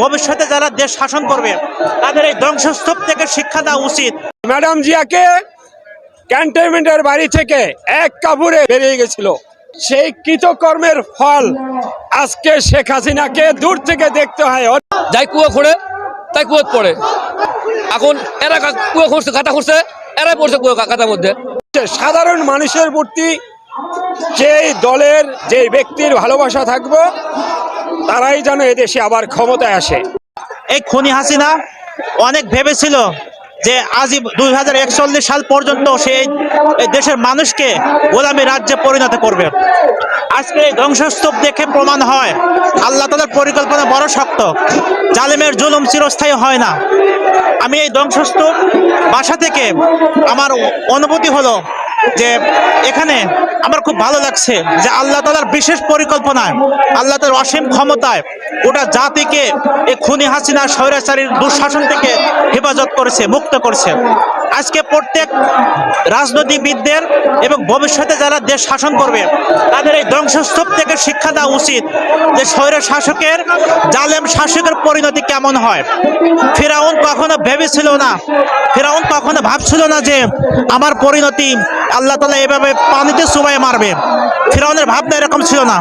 ভবিষ্যতে যারা দেশ শাসন করবে তাদের এই ধ্বংসস্তূপ থেকে শিক্ষা দেওয়া উচিত। ম্যাডাম জিয়াকে ক্যান্টনমেন্টের বাড়ি থেকে এক কাপড়ে বেরিয়ে গেছিল, সেই কৃতকর্মের ফল আজকে শেখ হাসিনাকে দূর থেকে দেখতে হয়। যাই কুয়া খোঁড়ে তাই কুয়োত পড়ে। এখন এরা কুয়া খুঁড়ছে, কাটা খুঁড়ছে, এরাই পড়ছে কুয়া কাটার মধ্যে। সাধারণ মানুষের প্রতি যেই দলের যে ব্যক্তির ভালোবাসা থাকবো তারাই যেন এদেশে আবার ক্ষমতায় আসে। এই খুনি হাসিনা অনেক ভেবেছিল যে আজই 2041 সাল পর্যন্ত সে এই দেশের মানুষকে গোলামী রাজ্যে পরিণত করবে। আজকে এই ধ্বংসস্তূপ দেখে প্রমাণ হয় আল্লাহ তাআলার পরিকল্পনা বড় শক্ত, জালেমের জুলুম চিরস্থায়ী হয় না। আমি এই ধ্বংসস্তূপ বাসা থেকে আমার অনুভূতি হলো যে এখানে আমার খুব ভালো লাগছে যে আল্লাহ তাআলার বিশেষ পরিকল্পনায়, আল্লাহ তাআলার অসীম ক্ষমতায় গোটা জাতিকে এই খুনি হাসিনা স্বৈরাচারীর দুঃশাসন থেকে হেফাজত করেছে, মুক্ত করছে। আজকে প্রত্যেক রাজনীতিবিদদের এবং ভবিষ্যতে যারা দেশ শাসন করবে তাদের এই ধ্বংসস্তূপ থেকে শিক্ষা দেওয়া উচিত যে স্বৈর শাসকের, জালেম শাসকের পরিণতি কেমন হয়। ফিরাউন কখনো ভেবেছিল না, ফিরাউন কখনো ভাবছিল না যে আমার পরিণতি আল্লাহ তাআলা এভাবে পানিতে চুবাই মারবে। ফিরাউনের ভাবনা এরকম ছিল না।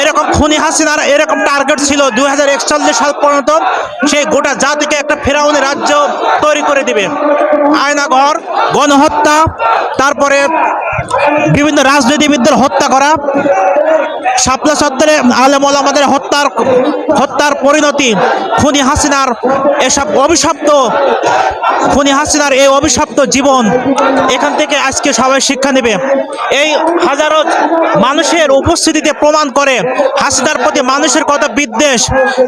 এরকম খুনি হাসিনার এরকম টার্গেট ছিল 2041 সাল পর্যন্ত সেই গোটা জাতিকে একটা ফিরাউনের রাজ্য তৈরি করে দিবে। আয়নাঘর, গণহত্যা, তারপরে বিভিন্ন রাজনীতিবিদদের হত্যা করা, শাপলা চত্বরে আলেম ওলামাদের হত্যার পরিণতি খুনি হাসিনার এসব অভিশপ্ত, খুনি হাসিনার এই অভিশপ্ত জীবন, এখান থেকে আজকে সবাই শিক্ষা নেবে। এই হাজারো মানুষের উপস্থিতিতে প্রমাণ করে হাসিনার প্রতি মানুষের কত বিদ্বেষ,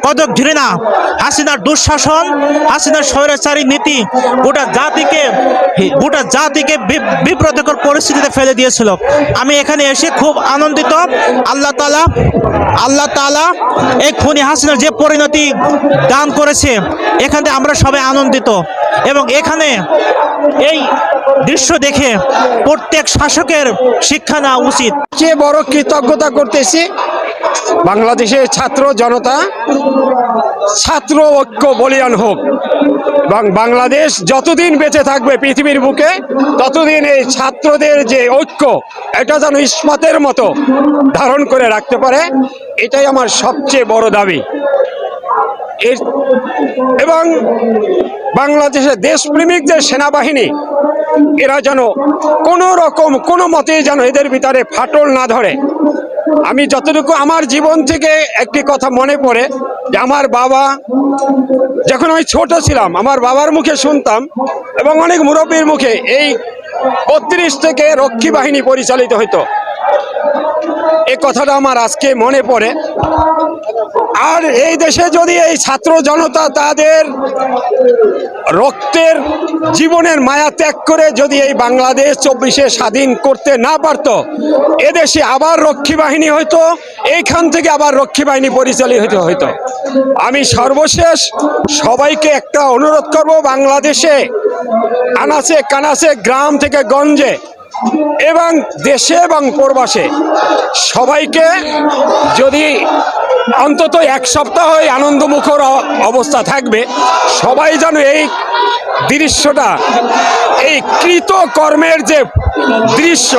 কত ঘৃণা। হাসিনার দুঃশাসন, হাসিনার স্বৈরাচারী নীতি গোটা জাতিকে বিব্রতকর পরিস্থিতিতে ফেলে দিয়েছিল। আমি এখানে এসে খুব আনন্দিত। আল্লাহ তাআলা এই খুনি হাসিনার যে পরিণতি দান করেছে, এখানে আমরা সবাই আনন্দিত। এবং এখানে এই দৃশ্য দেখে প্রত্যেক শাসকের শিক্ষা নেওয়া উচিত। যে বড় কৃতজ্ঞতা করতেছি বাংলাদেশের ছাত্র জনতা, ছাত্র ঐক্য বলিয়ান হোক, এবং বাংলাদেশ যতদিন বেঁচে থাকবে পৃথিবীর বুকে ততদিন এই ছাত্রদের যে ঐক্য, এটা যেন ইস্পাতের মতো ধারণ করে রাখতে পারে, এটাই আমার সবচেয়ে বড় দাবি। এবং বাংলাদেশের দেশপ্রেমিক যে সেনাবাহিনী, এরা যেন কোনো মতে যেন এদের ভিতরে ফাটল না ধরে। আমি যতটুকু আমার জীবন থেকে একটি কথা মনে পড়ে যে আমার বাবা যখন আমি ছোট ছিলাম, আমার বাবার মুখে শুনতাম এবং অনেক মুরব্বীর মুখে এই 32 থেকে রক্ষী বাহিনী পরিচালিত হইতো। এই কথাটা আমার আজকে মনে পড়ে। আর এই দেশে যদি এই ছাত্র জনতা তাদের রক্তের জীবনের মায়া ত্যাগ করে যদি এই বাংলাদেশ 24-এ স্বাধীন করতে না পারত, এদেশে আবার রক্ষী বাহিনী হইতো, এইখান থেকে আবার রক্ষী বাহিনী পরিচালিত হইতো। আমি সর্বশেষ সবাইকে একটা অনুরোধ করব, বাংলাদেশে আনাচে কানাচে, গ্রাম থেকে গঞ্জে এবং দেশে এবং প্রবাসে সবাইকে যদি অন্তত এক সপ্তাহ এই আনন্দমুখর অবস্থা থাকবে, সবাই যেন এই দৃশ্যটা, এই কৃতকর্মের যে দৃশ্য,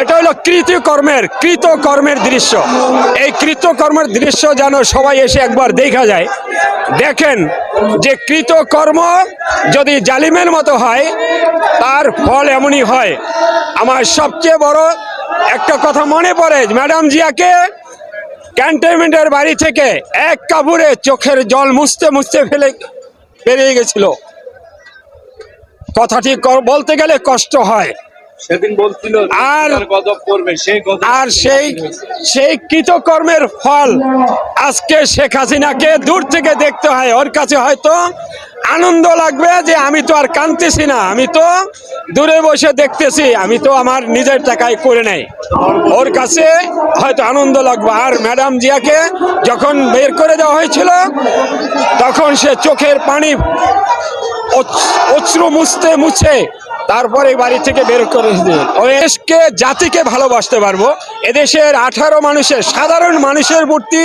এটা হলো কৃতকর্মের দৃশ্য, এই কৃতকর্মের দৃশ্য যেন সবাই এসে একবার দেখা যায়। দেখেন যে কৃতকর্ম যদি জালিমের মতো হয় তার ফল এমনই হয়। আমার সবচেয়ে বড় একটা কথা মনে পড়ে, ম্যাডাম জিয়াকে ক্যান্টনমেন্টের বাড়ি থেকে এক কাপড়ে চোখের জল মুছতে মুছতে ফেলে বেরিয়ে গেছিল। কথাটি বলতে গেলে কষ্ট হয়। সেদিন বলছিল আর সেই কৃতকর্মের ফল আজকে শেখ হাসিনাকে দূর থেকে দেখতে হয়। ওর কাছে হয়তো আনন্দ লাগবে যে আমি তো আর কাঁদতেছি না, আমি তো দূরে বসে দেখতেছি, আমি তো আমার নিজের টাকায় করে নেই। ওর কাছে হয়তো আনন্দ লাগবে। আর ম্যাডাম জিয়াকে যখন বের করে দেওয়া হয়েছিল তখন সে চোখের পানি অশ্রু মুছে তারপরে বাড়ি থেকে বের করে দেশকে, জাতিকে ভালোবাসতে পারবো। এদেশের 18 মানুষের, সাধারণ মানুষের প্রতি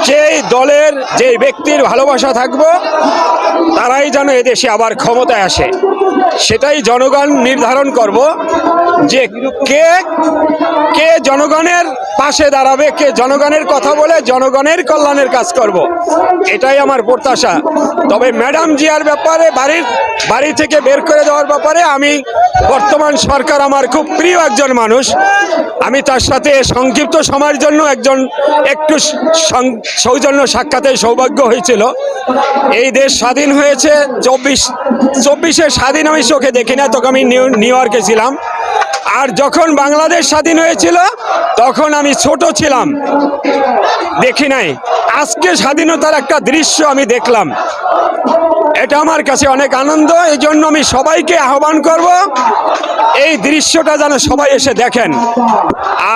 যেই দলের যেই ব্যক্তির ভালোবাসা থাকবো তারাই যেন এদেশে আবার ক্ষমতায় আসে, সেটাই জনগণ নির্ধারণ করব যে কে কে জনগণের পাশে দাঁড়াবে, কে জনগণের কথা বলে জনগণের কল্যাণের কাজ করব, এটাই আমার প্রত্যাশা। তবে ম্যাডাম জিয়ার ব্যাপারে বাড়ি থেকে বের করে দেওয়ার ব্যাপারে আমি বর্তমান সরকার আমার খুব প্রিয় একজন মানুষ, আমি তার সাথে সংক্ষিপ্ত সময়ের জন্য একটু সৌজন্য সাক্ষাতের সৌভাগ্য হয়েছিল। এই দেশ স্বাধীন হয়েছে 24-এ স্বাধীন আমি চোখে দেখি না, তখন আমি নিউ ইয়র্কে ছিলাম। আর যখন বাংলাদেশ স্বাধীন হয়েছিল তখন আমি ছোট ছিলাম, দেখি নাই। আজকে স্বাধীনতার একটা দৃশ্য আমি দেখলাম, এটা আমার কাছে অনেক আনন্দ। এই জন্য আমি সবাইকে আহ্বান করব এই দৃশ্যটা যেন সবাই এসে দেখেন।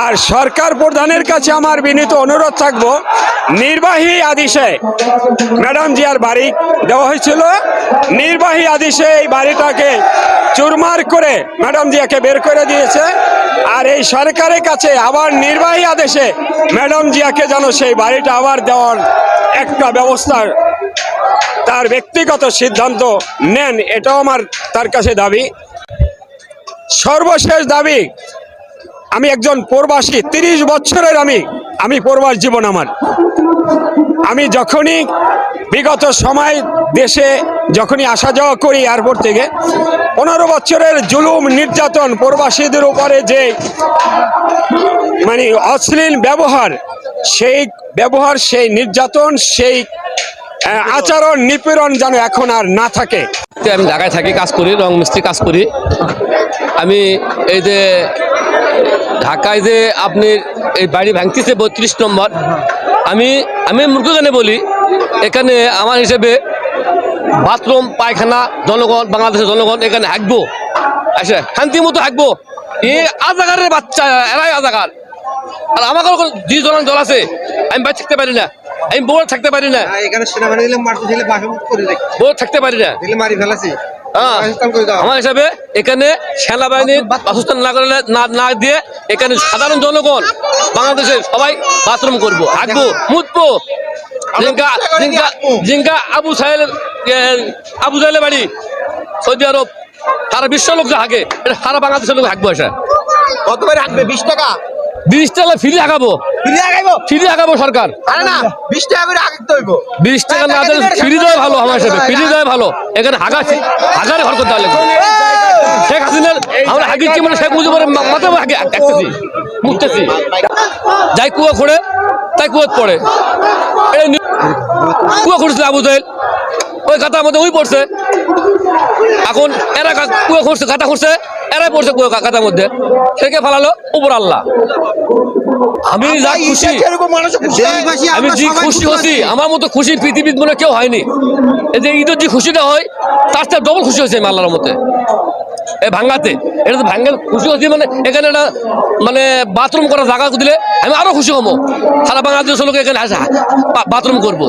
আর সরকার প্রধানের কাছে আমার বিনীত অনুরোধ থাকবো, নির্বাহী আদেশে ম্যাডাম জিয়ার বাড়ি দেওয়া হয়েছিল, নির্বাহী আদেশে এই বাড়িটাকে চুরমার করে ম্যাডাম জিয়াকে বের করে দিয়েছে। আর এই সরকারের কাছে আবার নির্বাহী আদেশে ম্যাডাম জিয়াকে যেন সেই বাড়িটা আবার দেওয়ার একটা ব্যবস্থা, তার ব্যক্তিগত সিদ্ধান্ত নেন, এটাও আমার তার কাছে দাবি। সর্বশেষ দাবি, আমি একজন প্রবাসী, 30 বছরের আমি প্রবাস জীবন আমার। আমি যখনই বিগত সময় দেশে যখনই আসা যাওয়া করি এয়ারপোর্ট থেকে, 15 বছরের জুলুম নির্যাতন প্রবাসীদের উপরে যে মানে অশ্লীল ব্যবহার, সেই নির্যাতন, সেই আচরণ নিপীড়ন যেন এখন আর না থাকে। আমি ঢাকায় থাকি, কাজ করি, রং মিস্ত্রি কাজ করি। আমি এই যে ঢাকায় যে আপনি এই বাড়ি ভাঙতেছে 32 নম্বর, আমি মূর্খগানে বলি, এখানে আমার হিসেবে বাথরুম পায়খানা জনগণ, বাংলাদেশের জনগণ এখানে হাঁকবো, আসে শান্তি মতো হাঁকবো। এ আজাগারের বাচ্চা, এরাই আজাগার। আর আমাকে যে জল আছে, আমি বাইরে থাকতে পারি না, আমি বোর্ড থাকতে পারি না, এখানে সেনাবাহিনী দিলে মারতে দিলে বাসন করে রাখি, বোর্ড থাকতে পারি না, দিলে মারি ফেলাছি। আমার হিসাবে এখানে সেনাবাহিনীর বাসস্থান না দিয়ে এখানে সাধারণ জনগণ বাংলাদেশের সবাই বাথরুম করবো, হাঁকবো, মুতবো। জিঙ্কা আবু সাহেলের বাড়ি সৌদি আরব, সারা বিশ্বের লোক হাঁকে, সারা বাংলাদেশের লোক হাঁকবো। আসা কতবার রাখবে? 20 টাকা 20 টাকা ফ্রি হাঁকাবো, ফ্রি হাঁকাবো সরকার। আরে না, 20 টাকা করে হাঁকতে হইব। 20 টাকা না দিলে ফ্রি দেওয়া ভালো, আমার হিসাবে ফ্রি দেওয়া ভালো। এখানে হাঁকারে হরকত দেওয়া লাগবে। শেখ হাসিনার আমরা হাঁকিছি মানে শেখ মুজিবের মাথায় হাঁকতেছি, মুখতেছি, যাই কুয়া খোঁড়ে তাই কুয়াত পড়ে। কুয়া খুঁড়ছিল আবু জাহেল, ওই খাতার মধ্যে ওই পড়ছে। এখন এরা কুয়া খুঁড়ছে, খাতা খুঁড়ছে, এরাই পড়ছে কুয়া খাতার মধ্যে, সেকে ফেলালো উপর আল্লাহ। আমি যা খুশি, আমি যে খুশি হচ্ছি, আমার মতো খুশি পৃথিবীর মনে কেউ হয়নি। এই যে ঈদের যে খুশিটা হয় তার সাথে ডবল খুশি হয়েছে আমি আল্লাহর মতে। এই ভাঙ্গাতে, এটা তো ভাঙ্গা খুশি হচ্ছি, মানে এখানে একটা মানে বাথরুম করার জায়গা দিলে আমি আরো খুশি হবো। সারা বাংলাদেশের লোক এখানে বাথরুম করবো।